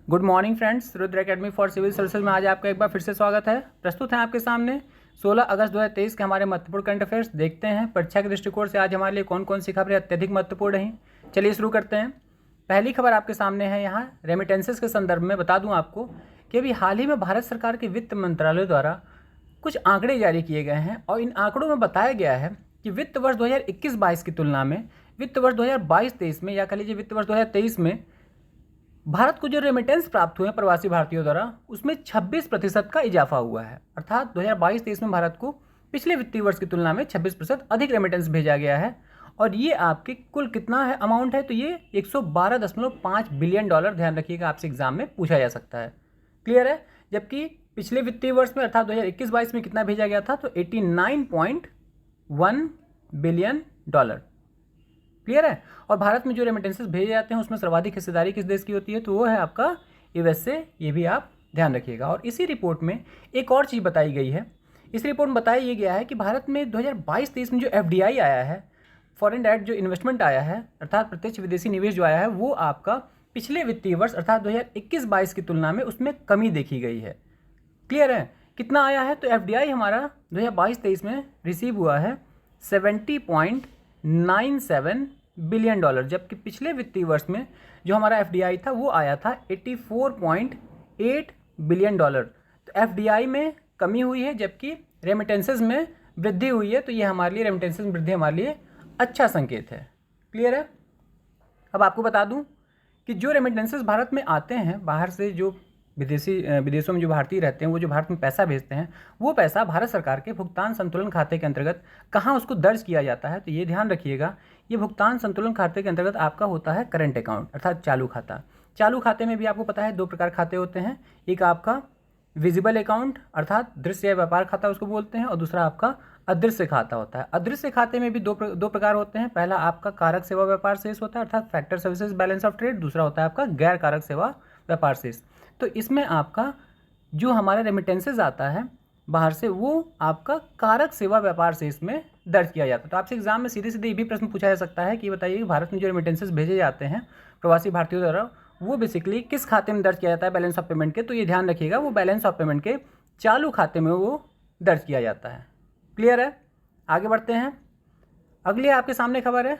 Good morning friends, Rudra academy for civil services में आज आपका एक बार फिर से स्वागत है। प्रस्तुत है आपके सामने 16 अगस्त 2023 के हमारे महत्वपूर्ण करंट अफेयर्स। देखते हैं परीक्षा के दृष्टिकोण से आज हमारे लिए कौन कौन सी खबरें अत्यधिक महत्वपूर्ण रहीं। चलिए शुरू करते हैं। पहली खबर आपके सामने है यहाँ रेमिटेंसेस के संदर्भ में। बता दूँ आपको कि अभी हाल ही में भारत सरकार के वित्त मंत्रालय द्वारा कुछ आंकड़े जारी किए गए हैं और इन आंकड़ों में बताया गया है कि वित्त वर्ष 2021-22 की तुलना में वित्त वर्ष 2022-23 में या कह लीजिए वित्त वर्ष 2023 में भारत को जो रेमिटेंस प्राप्त हुए हैं प्रवासी भारतीयों द्वारा, उसमें 26% का इजाफा हुआ है। अर्थात 2022-23 में भारत को पिछले वित्तीय वर्ष की तुलना में 26% अधिक रेमिटेंस भेजा गया है। और ये आपके कुल कितना है अमाउंट है, तो ये 112.5 बिलियन डॉलर। ध्यान रखिएगा, आपसे एग्जाम में पूछा जा सकता है। क्लियर है। जबकि पिछले वित्तीय वर्ष में अर्थात 2021-22 में कितना भेजा गया था, तो 89.1 बिलियन डॉलर। क्लियर है। और भारत में जो रेमिटेंसेस भेजे जाते हैं उसमें सर्वाधिक हिस्सेदारी किस देश की होती है, तो वो है आपका यूएसए। ये भी आप ध्यान रखिएगा। और इसी रिपोर्ट में एक और चीज़ बताई गई है। इस रिपोर्ट में बताया ये गया है कि भारत में 2022-23 में जो एफडीआई आया है, फॉरेन डायरेक्ट जो इन्वेस्टमेंट आया है, अर्थात प्रत्यक्ष विदेशी निवेश जो आया है, वो आपका पिछले वित्तीय वर्ष अर्थात 2021-22 की तुलना में उसमें कमी देखी गई है। क्लियर है। कितना आया है, तो एफडीआई हमारा 2022-23 में रिसीव हुआ है 70.97 बिलियन डॉलर। जबकि पिछले वित्तीय वर्ष में जो हमारा एफडीआई था वो आया था 84.8 बिलियन डॉलर। तो एफडीआई में कमी हुई है जबकि रेमिटेंसेस में वृद्धि हुई है। तो ये हमारे लिए रेमिटेंसेस में वृद्धि हमारे लिए अच्छा संकेत है। क्लियर है। अब आपको बता दूं कि जो रेमिटेंसेस भारत में आते हैं बाहर से, जो विदेशों में जो भारतीय रहते हैं, वो जो भारत में पैसा भेजते हैं, वो पैसा भारत सरकार के भुगतान संतुलन खाते के अंतर्गत कहाँ उसको दर्ज किया जाता है, तो ये ध्यान रखिएगा। ये भुगतान संतुलन खाते के अंतर्गत आपका होता है करंट अकाउंट अर्थात चालू खाता। चालू खाते में भी आपको पता है दो प्रकार खाते होते हैं। एक आपका विजिबल अकाउंट अर्थात दृश्य या व्यापार खाता उसको बोलते हैं, और दूसरा आपका अदृश्य खाता होता है। अदृश्य खाते में भी दो प्रकार होते हैं। पहला आपका कारक सेवा व्यापार शेष होता है अर्थात factor services balance of trade. दूसरा होता है आपका गैर कारक सेवा व्यापार शेष। तो इसमें आपका जो हमारा रेमिटेंसेज आता है बाहर से, वो आपका कारक सेवा व्यापार शेष में दर्ज किया जाता है। तो आपसे एग्जाम में सीधे सीधे ये भी प्रश्न पूछा जा सकता है कि बताइए भारत में जो रेमिटेंसेज भेजे जाते हैं प्रवासी भारतीयों द्वारा, वो बेसिकली किस खाते में दर्ज किया जाता है बैलेंस ऑफ पेमेंट के। तो ये ध्यान रखिएगा, वो बैलेंस ऑफ पेमेंट के चालू खाते में वो दर्ज किया जाता है। क्लियर है। आगे बढ़ते हैं। अगली आपके सामने खबर है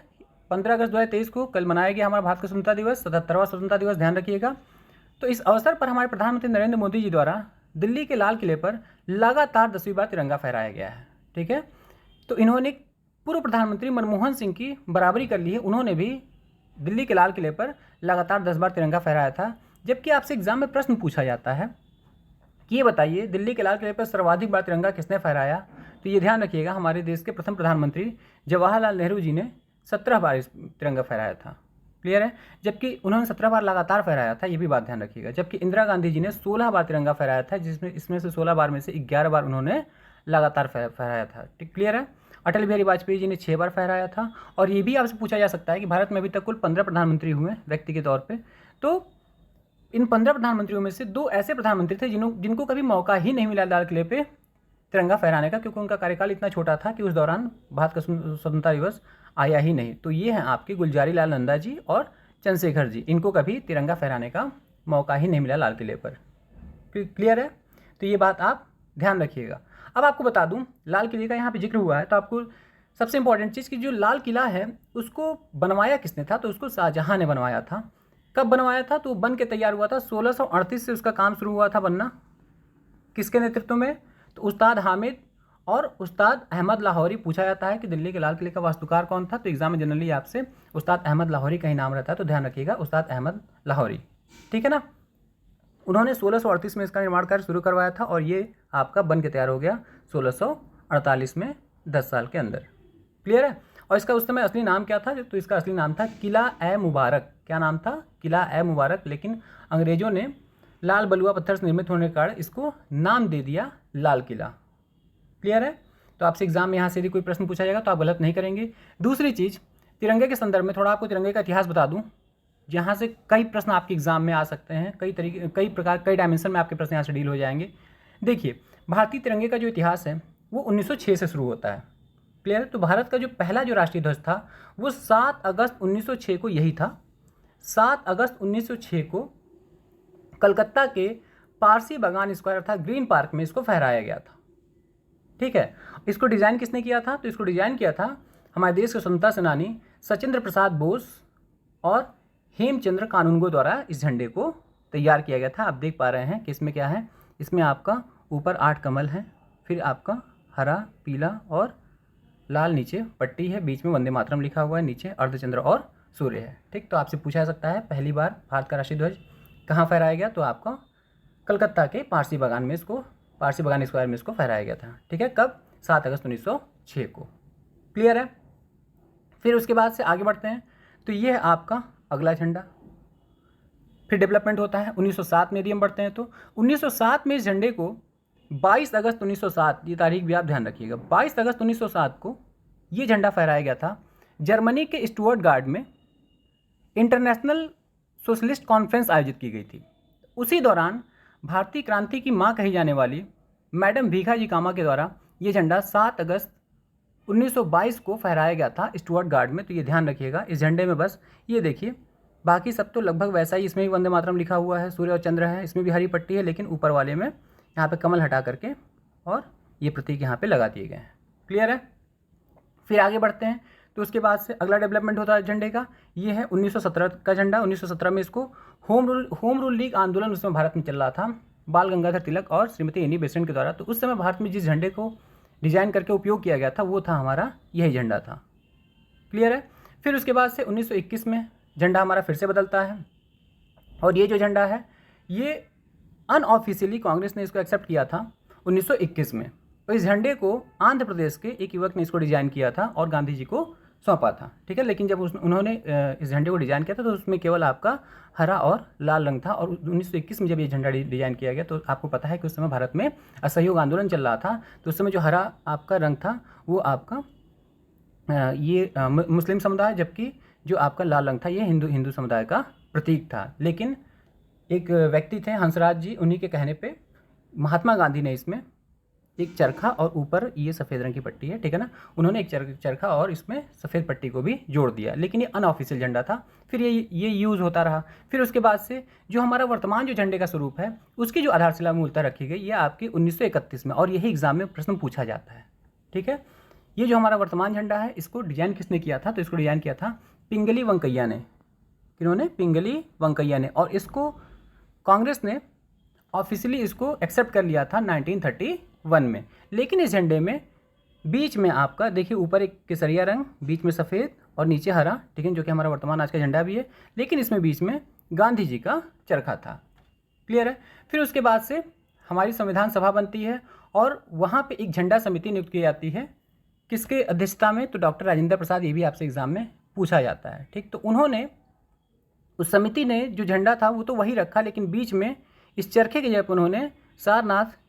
15 अगस्त 2023 को कल मनाया गया हमारा भारत का स्वतंत्रता दिवस, 77वां स्वतंत्रता दिवस। ध्यान रखिएगा। तो इस अवसर पर हमारे प्रधानमंत्री नरेंद्र मोदी जी द्वारा दिल्ली के लाल किले पर लगातार 10वीं बार तिरंगा फहराया गया है। ठीक है। तो इन्होंने पूर्व प्रधानमंत्री मनमोहन सिंह की बराबरी कर ली है। उन्होंने भी दिल्ली के लाल किले पर लगातार 10 बार तिरंगा फहराया था। जबकि आपसे एग्जाम में प्रश्न पूछा जाता है कि ये बताइए दिल्ली के लाल किले पर सर्वाधिक बार तिरंगा किसने फहराया, तो ये ध्यान रखिएगा हमारे देश के प्रथम प्रधानमंत्री जवाहरलाल नेहरू जी ने 17 बार इस तिरंगा फहराया था। क्लियर है। जबकि उन्होंने 17 बार लगातार फहराया था, ये भी बात ध्यान रखिएगा। जबकि इंदिरा गांधी जी ने 16 बार तिरंगा फहराया था, जिसमें इसमें से 16 बार में से 11 बार उन्होंने लगातार फहराया था। ठीक, क्लियर है। अटल बिहारी वाजपेयी जी ने 6 बार फहराया था। और ये भी आपसे पूछा जा सकता है कि भारत में अभी तक कुल 15 प्रधानमंत्री हुए व्यक्ति के तौर पर। तो इन 15 प्रधानमंत्रियों में से 2 ऐसे प्रधानमंत्री थे जिनको कभी मौका ही नहीं मिला लाल किले पे तिरंगा फहराने का, क्योंकि उनका कार्यकाल इतना छोटा था कि उस दौरान भारत का स्वतंत्रता दिवस आया ही नहीं। तो ये हैं आपके गुलजारी लाल नंदा जी और चंद्रशेखर जी। इनको कभी तिरंगा फहराने का मौका ही नहीं मिला लाल किले पर। क्लियर है। तो ये बात आप ध्यान रखिएगा। अब आपको बता दूं लाल किले का यहाँ पे जिक्र हुआ है, तो आपको सबसे इंपॉर्टेंट चीज़ कि जो लाल किला है उसको बनवाया किसने था, तो उसको शाहजहाँ ने बनवाया था। कब बनवाया था, तो बन के तैयार हुआ था 1638 से उसका काम शुरू हुआ था बनना। किसके नेतृत्व में, तो उस्ताद हामिद और उस्ताद अहमद लाहौरी। पूछा जाता है कि दिल्ली के लाल किले का वास्तुकार कौन था, तो एग्जाम में जनरली आपसे उस्ताद अहमद लाहौरी का ही नाम रहता है, तो ध्यान रखिएगा उस्ताद अहमद लाहौरी। ठीक है ना। उन्होंने 1638 में इसका निर्माण कार्य शुरू करवाया था और ये आपका बन के तैयार हो गया 1648 में, 10 साल के अंदर। क्लियर है। और इसका उस समय असली नाम क्या था, तो इसका असली नाम था किला ए मुबारक। क्या नाम था, किला ए मुबारक। लेकिन अंग्रेजों ने लाल बलुआ पत्थर से निर्मित होने के कारण इसको नाम दे दिया लाल किला। क्लियर है। तो आपसे एग्जाम में यहाँ से यदि कोई प्रश्न पूछा जाएगा तो आप गलत नहीं करेंगे। दूसरी चीज़, तिरंगे के संदर्भ में थोड़ा आपको तिरंगे का इतिहास बता दूं, जहाँ से कई प्रश्न आपके एग्जाम में आ सकते हैं। कई डायमेंशन में आपके प्रश्न यहाँ से डील हो जाएंगे। देखिए, भारतीय तिरंगे का जो इतिहास है वो 1906 से शुरू होता है। क्लियर है। तो भारत का जो पहला जो राष्ट्रीय ध्वज था वो 7 अगस्त 1906 को यही था। 7 अगस्त 1906 को कलकत्ता के पारसी बागान स्क्वायर अर्थात ग्रीन पार्क में इसको फहराया गया था। ठीक है, इसको डिज़ाइन किसने किया था? तो इसको डिज़ाइन किया था हमारे देश के स्वतंत्रता सेनानी सचिंद्र प्रसाद बोस और हेमचंद्र कानूनगो द्वारा इस झंडे को तैयार किया गया था। आप देख पा रहे हैं कि इसमें क्या है, इसमें आपका ऊपर 8 कमल हैं, फिर आपका हरा, पीला और लाल नीचे पट्टी है, बीच में वंदे मातरम लिखा हुआ है, नीचे अर्धचंद्र और सूर्य है। ठीक, तो आपसे पूछा जा सकता है पहली बार भारत का राष्ट्रीय ध्वज कहाँ फहराया गया? तो आपका कलकत्ता के पारसी बागान स्क्वायर में इसको फहराया गया था। ठीक है, कब? 7 अगस्त 1906 को। क्लियर है? फिर उसके बाद से आगे बढ़ते हैं, तो ये है आपका अगला झंडा। फिर डेवलपमेंट होता है 1907 में। यदि हम बढ़ते हैं तो 1907 में इस झंडे को 22 अगस्त 1907, ये तारीख भी आप ध्यान रखिएगा, 22 अगस्त 1907 को ये झंडा फहराया गया था। जर्मनी के स्टुअर्टगार्ड में इंटरनेशनल सोशलिस्ट कॉन्फ्रेंस आयोजित की गई थी। उसी दौरान भारतीय क्रांति की मां कही जाने वाली मैडम भीखाजी कामा के द्वारा ये झंडा 7 अगस्त 1922 को फहराया गया था स्टुअर्टगार्ड में। तो ये ध्यान रखिएगा, इस झंडे में बस ये देखिए, बाकी सब तो लगभग वैसा ही, इसमें भी वंदे मातरम लिखा हुआ है, सूर्य और चंद्र है, इसमें भी हरी पट्टी है, लेकिन ऊपर वाले में यहाँ पे कमल हटा करके और ये प्रतीक यहाँ पे लगा दिए गए हैं। क्लियर है? फिर आगे बढ़ते हैं, तो उसके बाद से अगला डेवलपमेंट होता है झंडे का, ये है 1917 का झंडा। 1917 में इसको होम रूल लीग आंदोलन उसमें भारत में चल रहा था, बाल गंगाधर तिलक और श्रीमती एनी बेसेंट के द्वारा। तो उस समय भारत में जिस झंडे को डिजाइन करके उपयोग किया गया था वो था हमारा यही झंडा था। क्लियर है? फिर उसके बाद से 1921 में झंडा हमारा फिर से बदलता है, और ये जो झंडा है ये अनऑफिशियली कांग्रेस ने इसको एक्सेप्ट किया था 1921 में। और इस झंडे को आंध्र प्रदेश के एक युवक ने इसको डिज़ाइन किया था और गांधी जी को सौंपा था। ठीक है, लेकिन जब उन्होंने इस झंडे को डिज़ाइन किया था तो उसमें केवल आपका हरा और लाल रंग था। और 1921 में जब ये झंडा डिज़ाइन किया गया तो आपको पता है कि उस समय भारत में असहयोग आंदोलन चल रहा था। तो उस समय जो हरा आपका रंग था वो आपका ये मुस्लिम समुदाय, जबकि जो आपका लाल रंग था ये हिंदू समुदाय का प्रतीक था। लेकिन एक व्यक्ति थे हंसराज जी, उन्हीं के कहने पे महात्मा गांधी ने इसमें एक चरखा और ऊपर ये सफ़ेद रंग की पट्टी है, ठीक है ना, उन्होंने एक चरखा और इसमें सफ़ेद पट्टी को भी जोड़ दिया। लेकिन ये अनऑफिशियल झंडा था, फिर ये यूज़ होता रहा। फिर उसके बाद से जो हमारा वर्तमान जो झंडे का स्वरूप है उसकी जो आधारशिला मूलतः रखी गई ये आपकी 1931 में, और यही एग्जाम में प्रश्न पूछा जाता है। ठीक है, ये जो हमारा वर्तमान झंडा है इसको डिजाइन किसने किया था? तो इसको डिजाइन किया था पिंगली वेंकैया ने। किन्होंने? पिंगली वेंकैया ने। और इसको कांग्रेस ने ऑफिशियली इसको एक्सेप्ट कर लिया था 1931 में। लेकिन इस झंडे में बीच में आपका देखिए ऊपर एक केसरिया रंग, बीच में सफ़ेद और नीचे हरा, ठीक है, जो कि हमारा वर्तमान आज का झंडा भी है, लेकिन इसमें बीच में गांधी जी का चरखा था। क्लियर है? फिर उसके बाद से हमारी संविधान सभा बनती है और वहाँ पे एक झंडा समिति नियुक्त की जाती है। किसके अध्यक्षता में? तो डॉक्टर राजेंद्र प्रसाद, ये भी आपसे एग्जाम में पूछा जाता है। ठीक, तो उन्होंने, उस समिति ने जो झंडा था वो तो वही रखा, लेकिन बीच में इस चरखे के जगह पर उन्होंने सारनाथ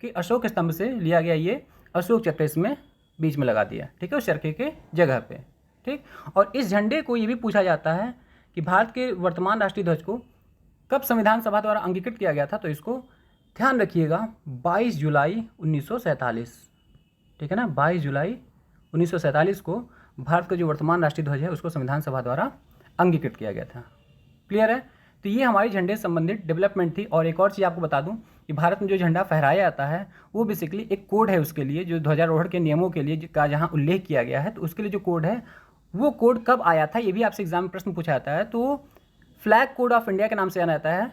के अशोक स्तंभ से लिया गया ये अशोक चक्र इसमें बीच में लगा दिया। ठीक है, उस चरखे के जगह पे। ठीक, और इस झंडे को ये भी पूछा जाता है कि भारत के वर्तमान राष्ट्रीय ध्वज को कब संविधान सभा द्वारा अंगीकृत किया गया था? तो इसको ध्यान रखिएगा 22 जुलाई 1947। ठीक है ना, 22 जुलाई 1947 को भारत का जो वर्तमान राष्ट्रीय ध्वज है उसको संविधान सभा द्वारा अंगीकृत किया गया था। क्लियर है? तो ये हमारी झंडे से संबंधित डेवलपमेंट थी। और एक और चीज़ आपको बता दूं कि भारत में जो झंडा फहराया जाता है वो बेसिकली एक कोड है उसके लिए, जो ध्वजारोहण के नियमों के लिए का जहाँ उल्लेख किया गया है, तो उसके लिए जो कोड है वो कोड कब आया था ये भी आपसे एग्जाम में प्रश्न पूछा जाता है। तो फ्लैग कोड ऑफ इंडिया के नाम से जाना जाता है,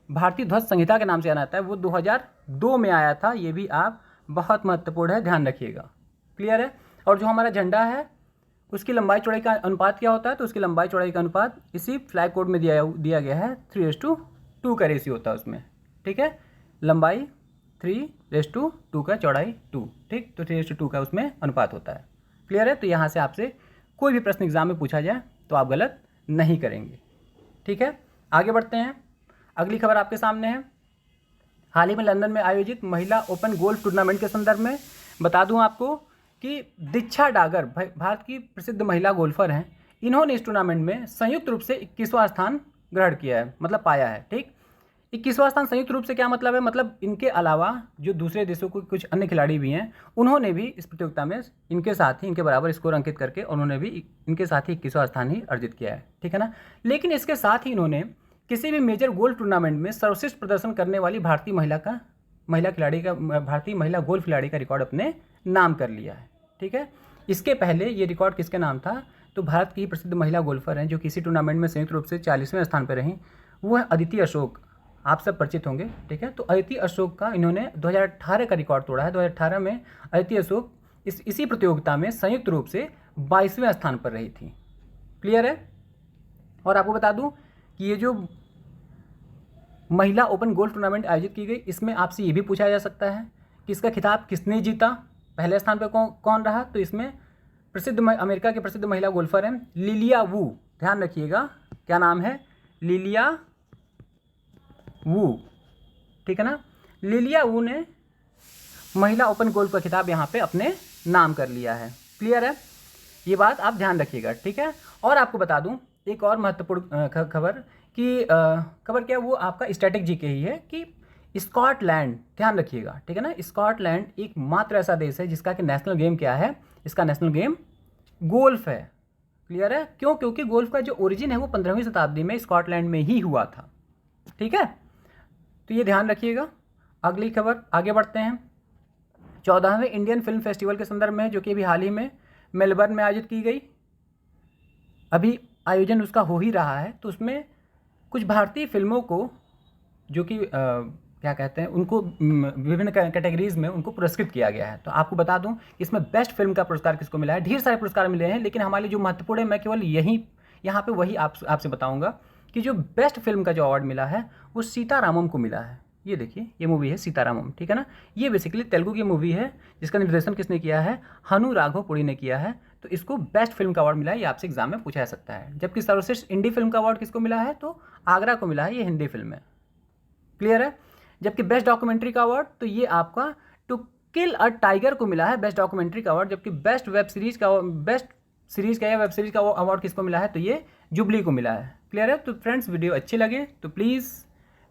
भारतीय ध्वज संहिता के नाम से जाना जाता है, वो 2002 में आया था। ये भी आप बहुत महत्वपूर्ण है, ध्यान रखिएगा। क्लियर है? और जो हमारा झंडा है उसकी लंबाई चौड़ाई का अनुपात क्या होता है? तो उसकी लंबाई चौड़ाई का अनुपात इसी फ्लैग कोड में दिया गया है, 3:2 का रेशियो होता है उसमें। ठीक है, लंबाई 3:2 का, चौड़ाई 2। ठीक, तो 3:2 का उसमें अनुपात होता है। क्लियर है? तो यहाँ से आपसे कोई भी प्रश्न एग्जाम में पूछा जाए तो आप गलत नहीं करेंगे। ठीक है, आगे बढ़ते हैं। अगली खबर आपके सामने है, हाल ही में लंदन में आयोजित महिला ओपन गोल्फ टूर्नामेंट के संदर्भ में बता दूं आपको कि दीक्षा डागर भारत की प्रसिद्ध महिला गोल्फर हैं। इन्होंने इस टूर्नामेंट में संयुक्त रूप से 21वां स्थान ग्रहण किया है, मतलब पाया है। ठीक, 21वां स्थान संयुक्त रूप से क्या मतलब है? मतलब इनके अलावा जो दूसरे देशों के कुछ अन्य खिलाड़ी भी हैं उन्होंने भी इस प्रतियोगिता में इनके साथ ही इनके बराबर स्कोर अंकित करके उन्होंने भी इनके साथ ही 21वां स्थान ही अर्जित किया है। ठीक है ना, लेकिन इसके साथ ही इन्होंने किसी भी मेजर गोल्फ टूर्नामेंट में सर्वश्रेष्ठ प्रदर्शन करने वाली भारतीय महिला गोल्फ खिलाड़ी का रिकॉर्ड अपने नाम कर लिया है। ठीक है, इसके पहले ये रिकॉर्ड किसके नाम था? तो भारत की प्रसिद्ध महिला गोल्फर हैं जो किसी टूर्नामेंट में संयुक्त रूप से 40वें स्थान पर रहीं, वो है अदिति अशोक। आप सब परिचित होंगे। ठीक है, तो अदिति अशोक का इन्होंने 2018 का रिकॉर्ड तोड़ा है। 2018 में अदिति अशोक इसी प्रतियोगिता में संयुक्त रूप से 22वें स्थान पर रही थी। क्लियर है? और आपको बता दूं कि ये जो महिला ओपन गोल्फ टूर्नामेंट आयोजित की गई, इसमें आपसे ये भी पूछा जा सकता है कि इसका खिताब किसने जीता, पहले स्थान पर कौन रहा? तो इसमें अमेरिका के प्रसिद्ध महिला गोल्फर हैं लिलिया वू। ध्यान रखिएगा, क्या नाम है? लिलिया वू। ठीक है ना? लिलिया वू ने महिला ओपन गोल्फ का खिताब यहाँ पे अपने नाम कर लिया है। क्लियर है? ये बात आप ध्यान रखिएगा। ठीक है, और आपको बता दूं एक और महत्वपूर्ण खबर कि खबर क्या, वो आपका स्टैटिक जी के ही है कि स्कॉटलैंड, ध्यान रखिएगा। ठीक है ना, स्कॉटलैंड एकमात्र ऐसा देश है जिसका कि नेशनल गेम क्या है? इसका नेशनल गेम गोल्फ है। क्लियर है? क्यों? क्योंकि गोल्फ का जो ओरिजिन है वो 15वीं शताब्दी में स्कॉटलैंड में ही हुआ था। ठीक है, तो ये ध्यान रखिएगा। अगली खबर, आगे बढ़ते हैं। 14वें इंडियन फिल्म फेस्टिवल के संदर्भ में, जो कि अभी हाल ही में मेलबर्न में आयोजित की गई, अभी आयोजन उसका हो ही रहा है। तो उसमें कुछ भारतीय फिल्मों को, जो कि क्या कहते हैं, उनको विभिन्न कैटेगरीज में उनको पुरस्कृत किया गया है। तो आपको बता दूं इसमें बेस्ट फिल्म का पुरस्कार किसको मिला है? ढेर सारे पुरस्कार मिले हैं, लेकिन हमारे लिए जो महत्वपूर्ण है, मैं केवल यहाँ पे वही आपसे बताऊंगा कि जो बेस्ट फिल्म का जो अवार्ड मिला है वो सीतारामम को मिला है। ये देखिए, ये मूवी है सीतारामम। ठीक है ना, ये बेसिकली तेलुगु की मूवी है जिसका निर्देशन किसने किया है? हनु राघवपुड़ी ने किया है। तो इसको बेस्ट फिल्म का अवार्ड मिला है, ये आपसे एग्जाम में पूछा जा सकता है। जबकि सर्वश्रेष्ठ हिंदी फिल्म का अवार्ड किसको मिला है? तो आगरा को मिला है, ये हिंदी फिल्म है। क्लियर है? जबकि बेस्ट डॉक्यूमेंट्री का अवार्ड, तो ये आपका टू किल अ टाइगर को मिला है बेस्ट डॉक्यूमेंट्री का अवार्ड। जबकि बेस्ट वेब सीरीज का या वेब सीरीज का अवार्ड किसको मिला है? तो ये जुबली को मिला है। क्लियर है? तो फ्रेंड्स, वीडियो अच्छी लगे तो प्लीज़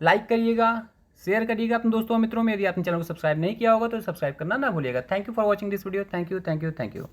लाइक करिएगा, शेयर करिएगा अपने दोस्तों और मित्रों में। यदि आपने चैनल को सब्सक्राइब नहीं किया होगा तो सब्सक्राइब करना ना भूलिएगा। Thank you for watching this video. Thank you.